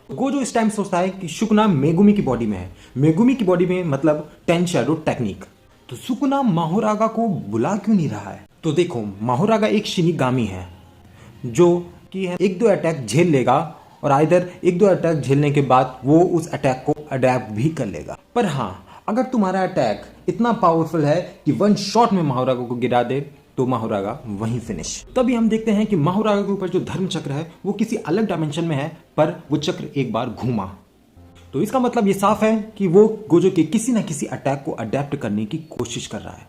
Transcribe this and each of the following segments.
Gojo इस time सोचता है कि सुकुना मेगुमी की बॉडी में है। मेगुमी की बॉडी में मतलब 10 शैडो टेक्निक। तो सुकुना माहोरागा को बुला क्यों नहीं रहा है? तो देखो, माहोरागा एक शिनिगामी है जो कि है 1-2 अटैक झेल लेगा और आइदर 1-2 अटैक झेलने के बाद वो उस अटैक को अडेप्ट भी कर लेगा। पर हाँ, अगर तुम्हारा अटैक इतना पावरफुल है कि 1 शॉट में माहोरागा को गिरा दे तो माहोरागा वहीं फिनिश। तभी हम देखते हैं कि माहोरागा के ऊपर जो धर्म चक्र है वो किसी अलग डायमेंशन में है, पर वो चक्र एक बार घूमा। तो इसका मतलब ये साफ है कि वो गोजो के किसी ना किसी अटैक को अडेप्ट करने की कोशिश कर रहा है।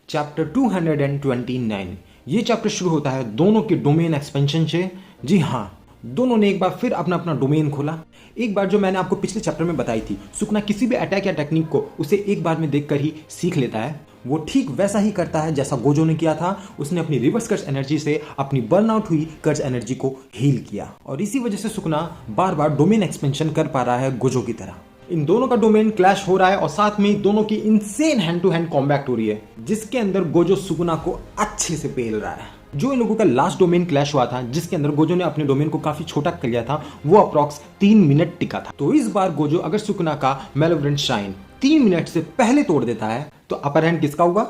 चैप्टर 229, ये चैप्टर शुरू होता है दोनों के डोमेन एक्सपेंशन से। जी हाँ, दोनों ने एक बार फिर अपना अपना डोमेन खोला। एक बार जो मैंने आपको पिछले चैप्टर में बताई थी, सुकुना किसी भी अटैक या टेक्निक को उसे एक बार में देखकर ही सीख लेता है। वो ठीक वैसा ही करता है जैसा गोजो ने किया था। उसने अपनी रिवर्स कर्स एनर्जी से अपनी बर्नआउट हुई कर्स एनर्जी को हील किया और इसी वजह से सुकुना बार बार डोमेन एक्सपेंशन कर पा रहा है गोजो की तरह। इन दोनों का डोमेन क्लैश हो रहा है और साथ में दोनों की insane hand to hand combat हो रही है, जिसके अंदर गोजो सुकुना को अच्छे से पेल रहा है। जो इन लोगों का लास्ट डोमेन क्लैश हुआ था, जिसके अंदर गोजो ने अपने डोमेन को काफी छोटा कर लिया था, वो अप्रॉक्स 3 मिनट टिका था। तो इस बार गोजो अगर सुकुना का मेलेवोलेंट शाइन 3 मिनट से पहले तोड़ देता है तो अपर हैंड किसका हुआ?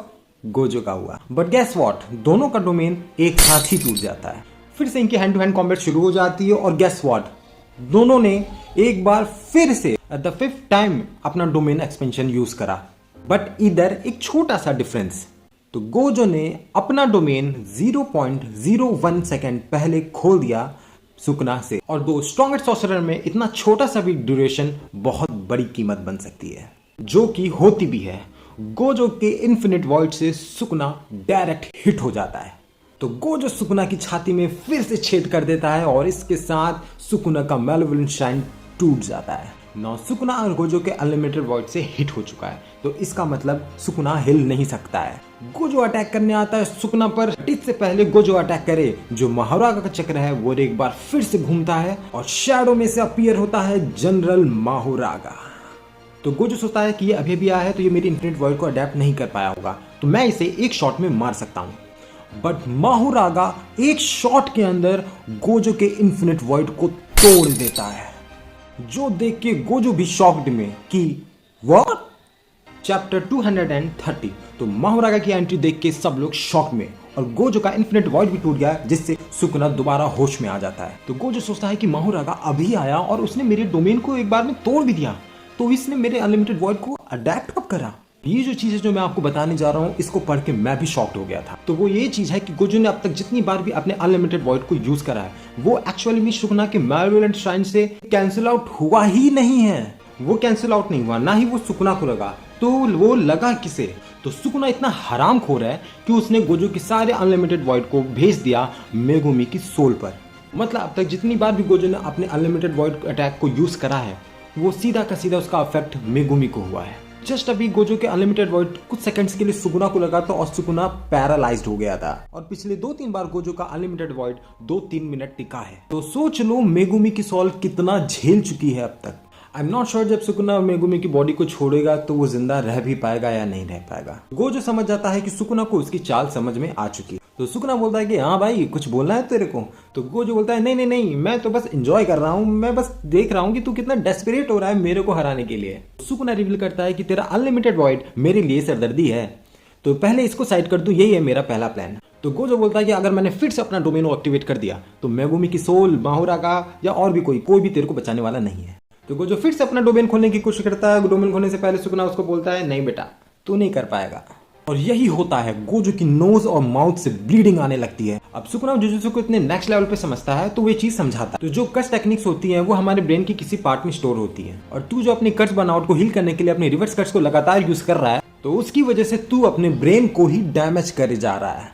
गोजो का हुआ। बट गेस व्हाट, दोनों का डोमेन एक साथ ही टूट जाता है। फिर से इनकी हैंड टू हैंड कॉम्बैट शुरू हो जाती है और गेस व्हाट, दोनों ने एक बार फिर से एट द 5th टाइम अपना डोमेन एक्सपेंशन यूज करा। बट इधर एक छोटा सा डिफरेंस, तो गोजो ने अपना डोमेन 0.01 सेकेंड पहले खोल दिया सुकुना से। और दो स्ट्रॉन्गेस्ट सॉर्सरर में इतना छोटा सा भी ड्यूरेशन बहुत बड़ी कीमत बन सकती है, जो कि होती भी है। गोजो के इन्फिनिट वॉइड से सुकुना डायरेक्ट हिट हो जाता है। तो गोजो सुकुना की छाती में फिर से छेद कर देता है और इसके साथ सुकुना का मेलेवोलेंट शाइन टूट जाता है। नौ सुकुना और गोजो के अनलिमिटेड वॉइड से हिट हो चुका है, तो इसका मतलब सुकुना हिल नहीं सकता है। गोजो अटैक करने आता है सुकुना पर। इससे पहले गोजो अटैक करे, जो माहोरागा का चक्र है वो एक बार फिर से घूमता है और शैडो में से अपीयर होता है जनरल माहोरागा। तो गोजो सोचता है कि ये अभी भी आया है तो ये मेरी इन्फिनिट वॉइड को अडेप्ट नहीं कर पाया होगा, तो मैं इसे एक शॉट में मार सकता हूं। बट माहोरागा एक शॉट के अंदर गोजो के इन्फिनिट वॉइड को तोड़ देता है, जो देख के गोजो भी शॉक्ड में कि व्हाट। चैप्टर 230, तो माहोरागा की एंट्री देख के सब लोग शॉक में, और गोजो का इन्फिनिट वॉइड भी टूट गया, जिससे सुकुना दोबारा होश में आ जाता है। तो गोजो सोचता है कि माहोरागा अभी आया और उसने मेरे डोमेन को एक बार में तोड़ भी दिया, तो इसने मेरे अनलिमिटेड वॉइड को अडेप्ट कब करा? ये जो चीज है जो मैं आपको बताने जा रहा हूँ, इसको पढ़ के मैं भी शॉक्ड हो गया था। तो वो ये चीज है कि गोजो ने अब तक जितनी बार भी अपने अनलिमिटेड वॉइड को यूज करा है, वो एक्चुअली में सुकुना के मेलेवोलेंट शाइन से कैंसिल आउट हुआ ही नहीं है। वो कैंसिल आउट नहीं हुआ, ना ही वो सुकुना को लगा। तो वो लगा किसे? तो सुकुना इतना हरामखोर है कि उसने गोजो के सारे अनलिमिटेड वॉइड को भेज दिया मेगुमी की सोल पर। मतलब अब तक जितनी बार भी गोजो ने अपने अनलिमिटेड वॉइड अटैक को यूज करा है, वो सीधा का सीधा उसका इफेक्ट मेगुमी को हुआ है। जस्ट अभी गोजो के अनलिमिटेड वॉइड कुछ सेकंड्स के लिए सुकुना को लगा, तो और सुकुना पैरालाइज्ड हो गया था। और पिछले 2-3 बार गोजो का अनलिमिटेड वॉइड 2-3 मिनट टिका है। तो सोच लो मेगुमी की सोल कितना झेल चुकी है अब तक। आई एम नॉट श्योर जब सुकुना मेगुमी की बॉडी को छोड़ेगा तो वो जिंदा रह भी पाएगा या नहीं रह पाएगा। गोजो समझ जाता है कि सुकुना को उसकी चाल समझ में आ चुकी है। तो सुकुना बोलता है कि हाँ भाई, कुछ बोलना है तेरे को? तो गोजो बोलता है नहीं नहीं नहीं, मैं तो बस एंजॉय कर रहा हूँ, मैं बस देख रहा हूँ कि तू कितना डेस्परेट हो रहा है मेरे को हराने के लिए। सुकुना रिवील करता है कि तेरा अनलिमिटेड वॉइड मेरे लिए सरदर्दी है, तो पहले इसको साइड कर दूं, यही है मेरा पहला प्लान। तो गोजो बोलता है कि अगर मैंने फिर से अपना डोमेन एक्टिवेट कर दिया तो मेगुमी की सोल, माहोरागा या और भी कोई भी तेरे को बचाने वाला नहीं है। तो गोजो फिर से अपना डोमेन खोलने की कोशिश करता है। डोमेन खोलने से पहले सुकुना उसको बोलता है नहीं बेटा, तू नहीं कर पाएगा। और यही होता है, गोजो की नोज और माउथ से ब्लीडिंग आने लगती है। अब सुकुना जुजुत्सु को इतने नेक्स्ट लेवल पे समझता है, तो वो ये चीज समझाता है। तो जो कर्स टेक्निक्स होती हैं वो हमारे ब्रेन की किसी पार्ट में स्टोर होती है, और तू जो अपनी कर्स बर्नआउट को हील करने के लिए अपने रिवर्स कर्स को लगातार यूज कर रहा है, तो उसकी वजह से तू अपने ब्रेन को ही डैमेज करे जा रहा है।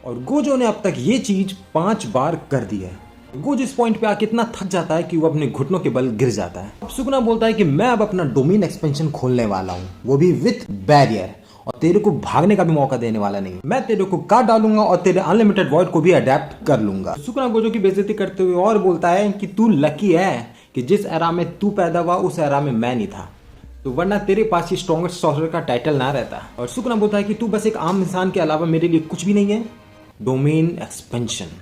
और गोजो ने अब तक ये चीज 5 बार कर दी है। गोजो इस पॉइंट पे आके इतना थक जाता है कि वो अपने घुटनों के बल गिर जाता है। अब सुकुना बोलता है कि मैं अब अपना डोमेन एक्सपेंशन खोलने वाला हूँ, वो भी विथ बैरियर, और तेरे को भागने का भी मौका देने वाला नहीं। मैं तेरे को काट डालूंगा और तेरे अनलिमिटेड वॉइड को भी अडेप्ट कर लूंगा। सुकुना गोजो की बेइज्जती करते हुए और बोलता है कि तू लकी है कि जिस एरा में तू पैदा हुआ उस एरा में मैं नहीं था, तो वरना तेरे पास ये स्ट्रॉन्गेस्ट सॉर्सरर का टाइटल ना रहता। और सुकुना बोलता है कि तू बस एक आम इंसान के अलावा मेरे लिए कुछ भी नहीं है। Domain expansion